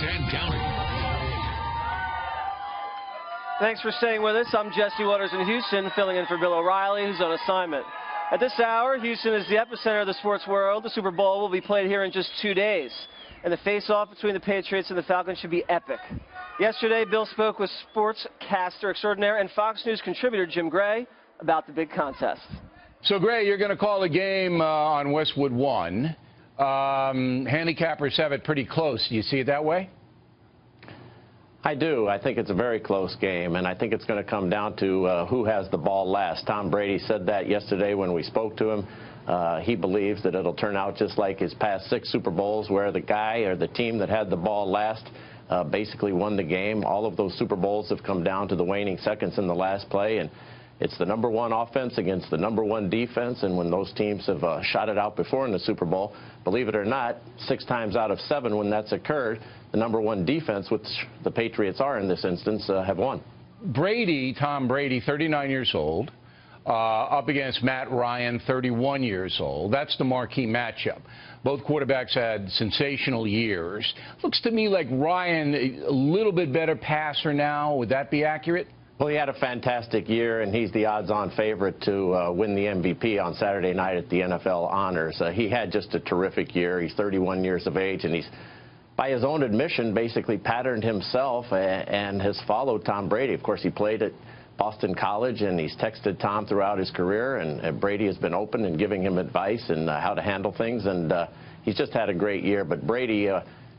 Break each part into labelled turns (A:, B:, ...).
A: and counting.
B: Thanks for staying with us. I'm Jesse Waters in Houston, filling in for Bill O'Reilly, who's on assignment. At this hour, Houston is the epicenter of the sports world. The Super Bowl will be played here in just 2 days. And the face-off between the Patriots and the Falcons should be epic. Yesterday, Bill spoke with Sportscaster extraordinaire and Fox News contributor Jim Gray about the big contest.
C: So, Gray, you're going to call a game on Westwood 1. Handicappers have it pretty close. Do you see it that way?
D: I do. I think it's a very close game, and I think it's going to come down to who has the ball last. Tom Brady said that yesterday when we spoke to him. He believes that it'll turn out just like his past 6 Super Bowls, where the guy or the team that had the ball last basically won the game. All of those Super Bowls have come down to the waning seconds in the last play, and it's the #1 offense against the #1 defense, and when those teams have shot it out before in the Super Bowl, believe it or not, 6 times out of 7 when that's occurred, the #1 defense, which the Patriots are in this instance, have won.
C: Brady, Tom Brady, 39 years old, up against Matt Ryan, 31 years old. That's the marquee matchup. Both quarterbacks had sensational years. Looks to me like Ryan a little bit better passer now. Would that be accurate?
D: Well, he had a fantastic year, and he's the odds-on favorite to win the MVP on Saturday night at the NFL Honors. He had just a terrific year. He's 31 years of age, and he's, by his own admission, basically patterned himself and has followed Tom Brady. Of course, he played at Boston College, and he's texted Tom throughout his career, and Brady has been open and giving him advice and how to handle things, and he's just had a great year. But Brady,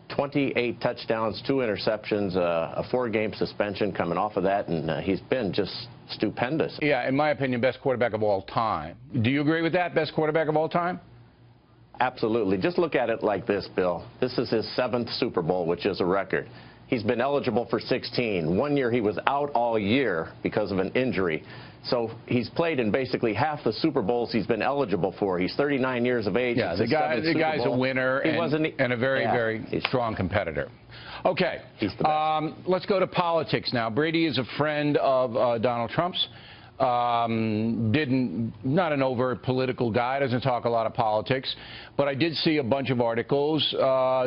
D: 28 touchdowns, 2 interceptions, a 4-game suspension coming off of that, and he's been just stupendous.
C: Yeah, in my opinion, best quarterback of all time. Do you agree with that, best quarterback of all time?
D: Absolutely. Just look at it like this, Bill. This is his 7th Super Bowl, which is a record. He's been eligible for 16. One year he was out all year because of an injury. So he's played in basically half the Super Bowls he's been eligible for. He's 39 years of age.
C: Yeah, the guy's a winner and a very, very strong competitor. Okay, let's go to politics now. Brady is a friend of Donald Trump's. Not an overt political guy, doesn't talk a lot of politics. But I did see a bunch of articles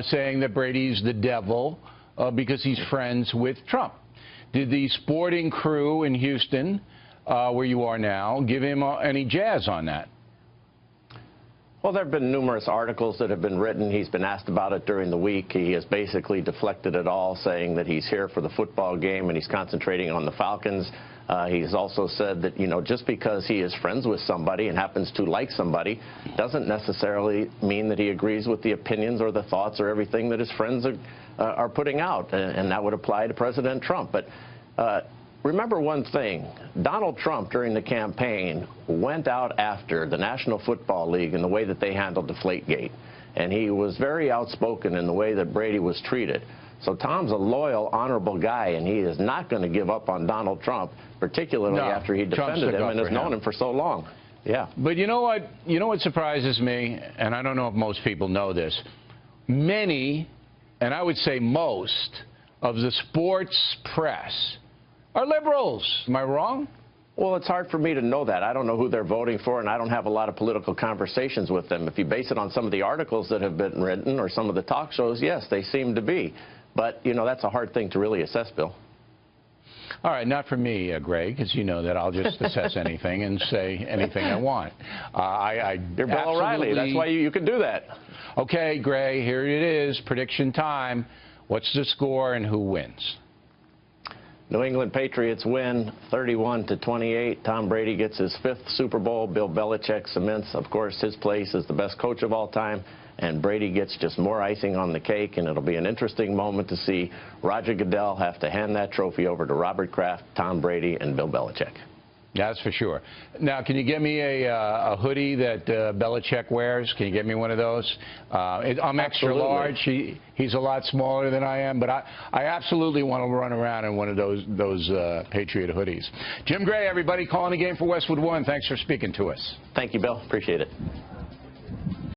C: saying that Brady's the devil because he's friends with Trump. Did the sporting crew in Houston, where you are now, give him any jazz on that?
D: Well, there have been numerous articles that have been written. He's been asked about it during the week. He has basically deflected it all, saying that he's here for the football game and he's concentrating on the Falcons. He's also said that, you know, just because he is friends with somebody and happens to like somebody doesn't necessarily mean that he agrees with the opinions or the thoughts or everything that his friends are putting out, and that would apply to President Trump. But remember one thing, Donald Trump during the campaign went out after the National Football League in the way that they handled Deflategate, and he was very outspoken in the way that Brady was treated. So Tom's a loyal, honorable guy, and he is not going to give up on Donald Trump, particularly after he defended him and has known him for so long. Yeah.
C: But you know what? You know what surprises me, and I don't know if most people know this. Many, and I would say most, of the sports press are liberals. Am I wrong?
D: Well, it's hard for me to know that. I don't know who they're voting for, and I don't have a lot of political conversations with them. If you base it on some of the articles that have been written or some of the talk shows, yes, they seem to be. But, you know, that's a hard thing to really assess, Bill.
C: All right, not for me, Greg, because you know that I'll just assess anything and say anything I want.
D: You're Bill O'Reilly. That's why you can do that.
C: Okay, Gray, here it is. Prediction time. What's the score and who wins?
D: New England Patriots win 31-28. Tom Brady gets his 5th Super Bowl. Bill Belichick cements, of course, his place as the best coach of all time. And Brady gets just more icing on the cake, and it'll be an interesting moment to see Roger Goodell have to hand that trophy over to Robert Kraft, Tom Brady, and Bill Belichick.
C: That's for sure. Now, can you get me a hoodie that Belichick wears? Can you get me one of those? I'm extra large. He's a lot smaller than I am, but I absolutely want to run around in one of those Patriot hoodies. Jim Gray, everybody, calling the game for Westwood 1. Thanks for speaking to us.
D: Thank you, Bill. Appreciate it.